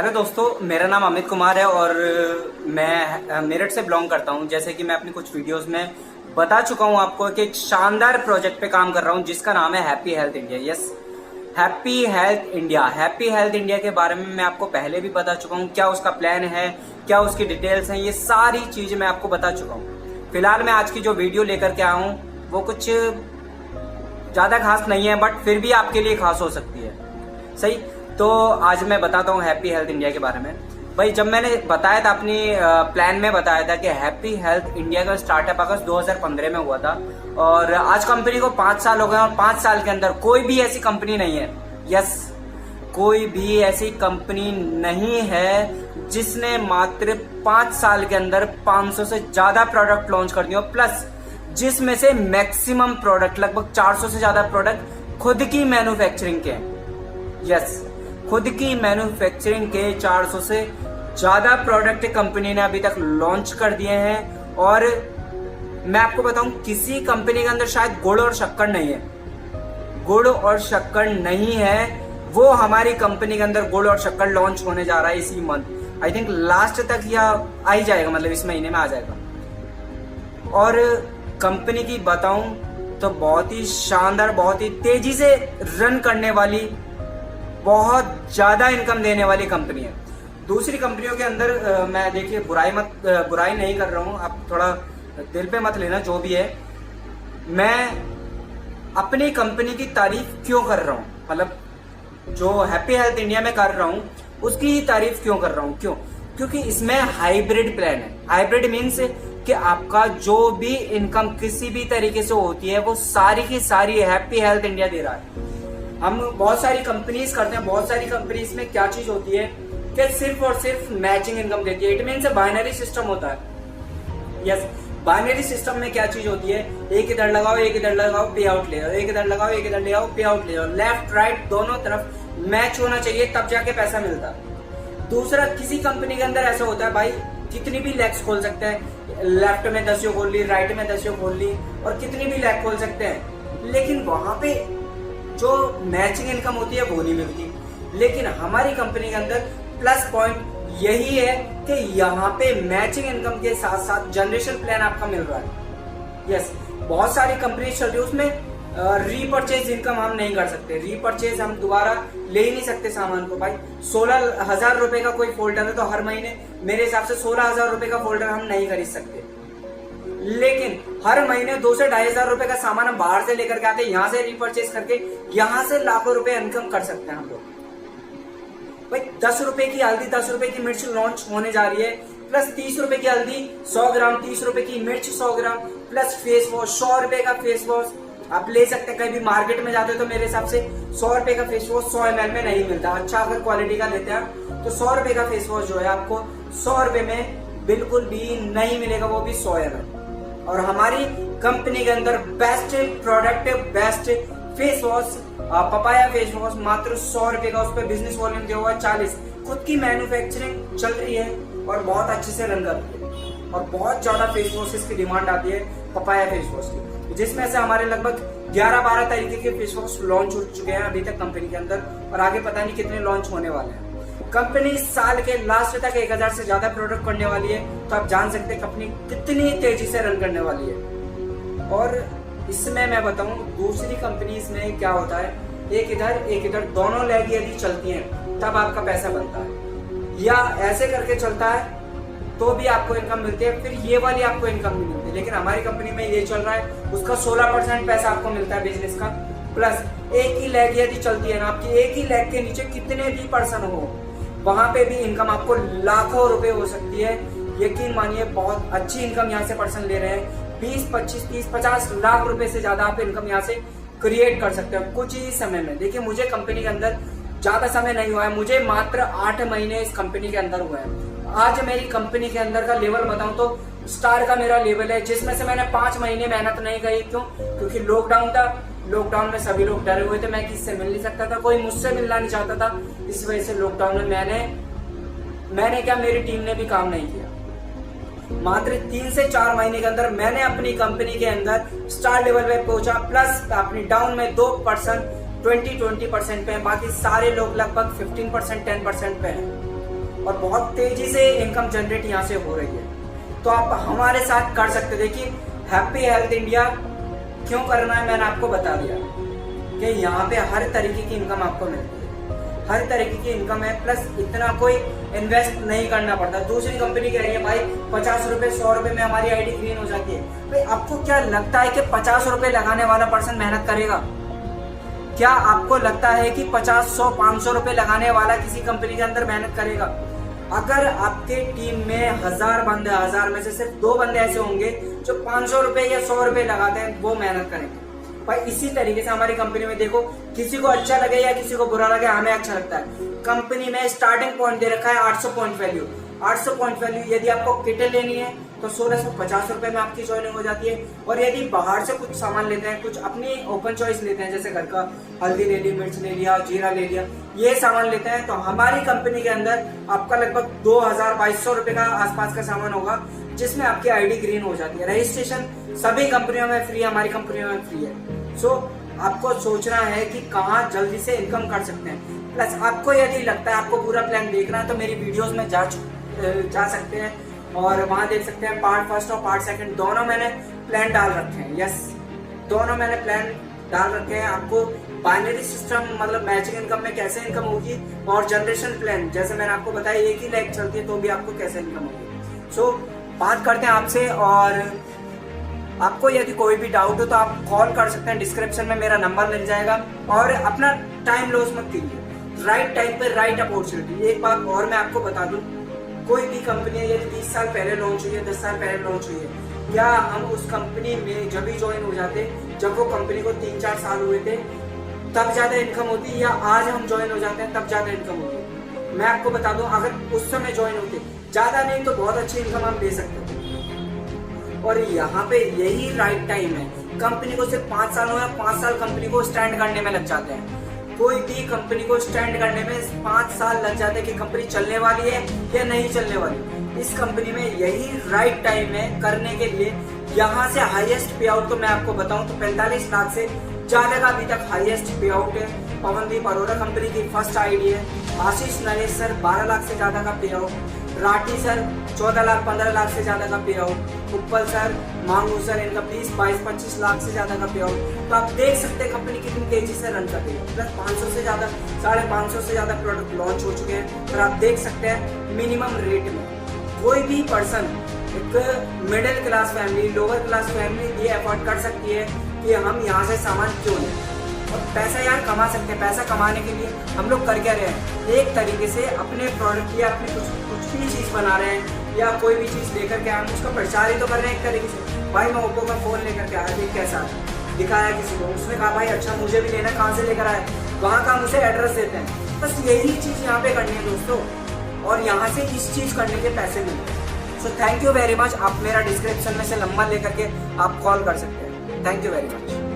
Hello दोस्तों, मेरा नाम अमित कुमार है और मैं मेरठ से बिलोंग करता हूं। जैसे कि मैं अपनी कुछ वीडियोस में बता चुका हूं आपको कि एक शानदार प्रोजेक्ट पे काम कर रहा हूं जिसका नाम है happy health India. Yes, happy health India. Happy health India के बारे में मैं आपको पहले भी बता चुका हूं, क्या उसका प्लान है, क्या उसकी डिटेल्स हैं, ये सारी चीजें मैं आपको बता चुका हूँ। फिलहाल मैं आज की जो वीडियो लेकर के आया हूँ वो कुछ ज्यादा खास नहीं है, बट फिर भी आपके लिए खास हो सकती है। सही, तो आज मैं बताता हूँ हैप्पी हेल्थ इंडिया के बारे में। भाई, जब मैंने बताया था अपनी प्लान में बताया था कि हैप्पी हेल्थ इंडिया का स्टार्टअप अगस्त 2015 में हुआ था और आज कंपनी को 5 साल हो गए और 5 साल के अंदर कोई भी ऐसी कंपनी नहीं है। यस, कोई भी ऐसी कंपनी नहीं है जिसने मात्र 5 साल के अंदर 500 से ज्यादा प्रोडक्ट लॉन्च कर दिए, प्लस जिसमें से मैक्सिमम प्रोडक्ट लगभग 400 से ज्यादा प्रोडक्ट खुद की मैन्युफैक्चरिंग के हैं। यस, खुद की मैन्युफैक्चरिंग के 400 से ज्यादा प्रोडक्ट कंपनी ने अभी तक लॉन्च कर दिए हैं। और मैं आपको बताऊं, किसी कंपनी के अंदर शायद गुड़ और शक्कर नहीं है। गुड़ और शक्कर नहीं है, वो हमारी कंपनी के अंदर गुड़ और शक्कर लॉन्च होने जा रहा है इसी मंथ। आई थिंक लास्ट तक या आ ही जाएगा, मतलब इस महीने में आ जाएगा। और कंपनी की बताऊं तो बहुत ही शानदार, बहुत ही तेजी से रन करने वाली, बहुत ज्यादा इनकम देने वाली कंपनी है। दूसरी कंपनियों के अंदर मैं देखिए बुराई नहीं कर रहा हूं, आप थोड़ा दिल पे मत लेना जो भी है। मैं अपनी कंपनी की तारीफ क्यों कर रहा हूं, मतलब जो हैप्पी हेल्थ इंडिया में कर रहा हूं उसकी ही तारीफ क्यों कर रहा हूं? क्योंकि इसमें हाइब्रिड प्लान है। हाइब्रिड मीन्स कि आपका जो भी इनकम किसी भी तरीके से होती है वो सारी की सारी हैप्पी हेल्थ इंडिया दे रहा है। हम बहुत सारी कंपनीज करते हैं, बहुत सारी कंपनीज में क्या चीज होती है कि सिर्फ और सिर्फ मैचिंग इनकम देती है। इट मीन्स बाइनरी सिस्टम होता है। यस, बाइनरी सिस्टम में क्या चीज होती है, एक इधर लगाओ एक इधर लगाओ पे आउट ले आओ, एक इधर लगाओ एक इधर ले आओ पे आउट ले आओ। लेफ्ट राइट दोनों तरफ मैच होना चाहिए, तब जाके पैसा मिलता है। दूसरा, किसी कंपनी के अंदर ऐसा होता है भाई, कितनी भी लैक्स खोल सकते हैं, लेफ्ट में 10 खोल ली, राइट में 10 खोल ली और कितनी भी लैक खोल सकते हैं, लेकिन वहां पे जो मैचिंग इनकम होती है वो नहीं मिलती। लेकिन हमारी कंपनी के अंदर प्लस पॉइंट यही है कि यहाँ पे मैचिंग इनकम के साथ साथ जनरेशन प्लान आपका मिल रहा है। यस, बहुत सारी कंपनी चल रही है, उसमें रीपरचेज इनकम हम नहीं कर सकते। रीपरचेज हम दोबारा ले ही नहीं सकते सामान को। भाई 16,000 रुपए का कोई फोल्डर है तो हर महीने मेरे हिसाब से 16,000 रुपए का फोल्डर हम नहीं खरीद सकते। लेकिन हर महीने 2 से 2,500 रुपए का सामान हम बाहर से लेकर के आते हैं, यहाँ से रीपरचेज करके यहाँ से लाखों रुपए इनकम कर सकते हैं हम लोग। भाई 10 रुपए की हल्दी, 10 रुपए की मिर्च लॉन्च होने जा रही है, प्लस 30 रुपए की हल्दी 100 ग्राम, 30 रुपए की मिर्च 100 ग्राम, प्लस फेस वॉश 100 रुपए का फेस वॉश आप ले सकते हैं। कहीं भी मार्केट में जाते हो तो मेरे हिसाब से 100 रुपए का फेस वॉश 100 ml में नहीं मिलता। अच्छा अगर क्वालिटी का लेते हैं तो 100 रुपए का फेस वॉश जो है आपको 100 रुपए में बिल्कुल भी नहीं मिलेगा, वो भी 100 ml। और हमारी कंपनी के अंदर best product, best face wash, papaya face wash मात्र 100 रुपए का, उस पर बिजनेस वॉल्यूम दिया हुआ 40। खुद की मैन्युफैक्चरिंग चल रही है और बहुत अच्छे से रन कर रही है और बहुत ज्यादा फेस वॉशेस की डिमांड आती है पपाया फेस वॉश की, जिसमें से हमारे लगभग 11-12 तरीके के फेस वॉश लॉन्च हो चुके हैं अभी तक कंपनी के अंदर और आगे पता नहीं कितने लॉन्च होने वाले हैं। कंपनी साल के लास्ट तक 1000 से ज्यादा प्रोडक्ट करने वाली है, तो आप जान सकते हैं कंपनी कितनी तेजी से रन करने वाली है। और इसमें मैं बताऊं, दूसरी कंपनीज में क्या होता है, एक इधर दोनों लेग यदि चलती हैं तब आपका पैसा बनता है, या ऐसे करके चलता है तो भी आपको इनकम मिलती है, फिर ये वाली आपको इनकम नहीं मिलती। लेकिन हमारी कंपनी में ये चल रहा है, उसका 16% पैसा आपको मिलता है बिजनेस का, प्लस एक ही लेग यदि चलती है ना, आपकी एक ही लेग के नीचे कितने भी पर्सन हो वहां पे भी इनकम आपको लाखों रुपए हो सकती है। यकीन मानिए, बहुत अच्छी इनकम यहाँ से पर्सन ले रहे हैं। 20, 25, 30, 50 लाख रुपए से ज्यादा आप इनकम यहाँ से क्रिएट कर सकते हो कुछ ही समय में। देखिए, मुझे कंपनी के अंदर ज्यादा समय नहीं हुआ है, मुझे मात्र 8 महीने इस कंपनी के अंदर हुए हैं। आज मेरी कंपनी के अंदर का लेवल बताऊं तो स्टार का मेरा लेवल है, जिसमें से मैंने 5 महीने मेहनत नहीं करी। क्यों? क्योंकि लॉकडाउन था, लॉकडाउन में सभी लोग डरे हुए थे, मैं किससे मिल नहीं सकता था, कोई मुझसे मिलना नहीं चाहता था। इस वजह से लॉकडाउन में मैंने क्या, मेरी टीम ने भी काम नहीं किया। मात्र 3 से 4 महीने के अंदर मैंने अपनी कंपनी के अंदर स्टार लेवल पे पहुंचा, प्लस अपनी डाउन में 2% 20% पे है, बाकी सारे लोग लगभग 15% 10% पे हैं। और बहुत तेजी से इनकम जनरेट यहाँ से हो रही है। तो आप हमारे साथ कर सकते। देखिए हैप्पी हेल्थ इंडिया क्यों करना है मैंने आपको बता दिया कि यहाँ पे हर तरीके की इनकम आपको मिलती है, हर तरीके की इनकम है, प्लस इतना कोई इन्वेस्ट नहीं करना पड़ता। दूसरी कंपनी कह रही है भाई 50 रुपए 100 रुपए में हमारी आईडी ग्रीन हो जाती है। भाई आपको क्या लगता है कि 50 रुपए लगाने वाला पर्सन मेहनत करेगा? क्या आपको लगता है कि 50, 100, 500 रुपए लगाने वाला किसी कंपनी के अंदर मेहनत करेगा? अगर आपके टीम में 1000 बंदे, 1000 में से सिर्फ 2 बंदे ऐसे होंगे जो 500 रुपए या 100 रुपए लगाते हैं, वो मेहनत करेंगे। भाई इसी तरीके से हमारी कंपनी में देखो, किसी को अच्छा लगे या किसी को बुरा लगे, हमें अच्छा लगता है। कंपनी में स्टार्टिंग पॉइंट दे रखा है 800 पॉइंट वैल्यू। 800 पॉइंट वैल्यू यदि आपको किट लेनी है तो 1650 रुपए में आपकी ज्वाइनिंग हो जाती है। और यदि बाहर से कुछ सामान लेते हैं, कुछ अपनी ओपन चॉइस लेते हैं, जैसे घर का हल्दी ले ली, मिर्च ले लिया, जीरा ले लिया, ये सामान लेते हैं, तो हमारी कंपनी के अंदर आपका लगभग 2200 रुपए का आसपास का सामान होगा, जिसमें आपकी आईडी ग्रीन हो जाती है। रजिस्ट्रेशन सभी कंपनियों में फ्री है, हमारी कंपनियों में फ्री है। सो आपको सोचना है कि कहाँ जल्दी से इनकम कर सकते हैं। प्लस आपको यदि लगता है आपको पूरा प्लान देखना है तो मेरी वीडियोस में जा सकते हैं और वहां देख सकते हैं। पार्ट फर्स्ट और पार्ट सेकंड दोनों मैंने प्लान डाल रखे हैं। यस, दोनों मैंने प्लान डाल रखे हैं। आपको बाइनरी सिस्टम मतलब मैचिंग इनकम में कैसे इनकम होगी, और जनरेशन प्लान जैसे मैंने आपको बताया एक ही लाइक चलती है तो भी आपको कैसे इनकम होगी। सो बात करते हैं आपसे, और आपको यदि कोई भी डाउट हो तो आप कॉल कर सकते हैं। डिस्क्रिप्शन में मेरा नंबर मिल जाएगा। और अपना टाइम लॉस मत कीजिए, राइट टाइम पे राइट अपॉर्चुनिटी। एक बात और मैं आपको बता दूं, कोई भी कंपनी यदि 20 साल पहले लॉन्च हुई है, 10 साल पहले लॉन्च हुई है, क्या हम उस कंपनी में जब भी ज्वाइन हो जाते, जब वो कंपनी को 3-4 साल हुए थे, तब ज्यादा इनकम होती, या आज हम ज्वाइन हो जाते हैं तब ज्यादा इनकम होती? मैं आपको बता दूं, अगर उस समय ज्वाइन होते, ज्यादा नहीं तो बहुत अच्छी इनकम हम ले सकते थे। और यहाँ पे यही राइट टाइम है। कंपनी को सिर्फ 5 साल हो या 5 साल कंपनी को स्टैंड करने में लग जाते हैं। कोई भी कंपनी को स्टैंड करने में 5 साल लग जाते हैं कि कंपनी चलने वाली है या नहीं चलने वाली। इस कंपनी में यही राइट टाइम है करने के लिए। यहाँ से हाईएस्ट पे आउट तो मैं आपको बताऊं तो 45 लाख से ज्यादा का अभी तक हाईएस्ट पे आउट है। पवनदीप अरोड़ा कंपनी की फर्स्ट आईडी है। आशीष नरेश सर 12 लाख से ज्यादा का पे आउट। राठी सर 14 लाख 15 लाख से ज्यादा का पे आउट। उपल सर, मांगू सर, इनका 20-22-25 लाख से ज्यादा का पे आउट। तो आप देख सकते हैं कंपनी कितनी तेजी से रन कर रही है। प्लस 500 से ज्यादा, 550 से ज्यादा प्रोडक्ट लॉन्च हो चुके हैं। और आप देख सकते हैं मिनिमम रेट में कोई भी पर्सन, एक middle class family, lower class family ये अफोर्ड कर सकती है कि हम यहाँ से सामान क्यों लें। और पैसा यार कमा सकते हैं। पैसा कमाने के लिए हम लोग कर क्या रहे हैं, एक तरीके से अपने प्रोडक्ट या अपनी कुछ भी चीज बना रहे हैं, या कोई भी चीज लेकर के हम उसका प्रचार ही तो कर रहे हैं एक तरीके से। भाई मैं ओप्पो का फोन लेकर के आया, देख कैसा दिखाया किसी को, उसने कहा भाई अच्छा मुझे भी लेना, कहाँ से लेकर आए, वहाँ का हम उसे एड्रेस देते हैं। बस यही चीज यहाँ पे करनी है दोस्तों, और यहाँ से इस चीज करने के पैसे मिलते हैं। So thank you very much. आप मेरा डिस्क्रिप्शन में से नंबर लेकर के आप कॉल कर सकते हैं। Thank you very much.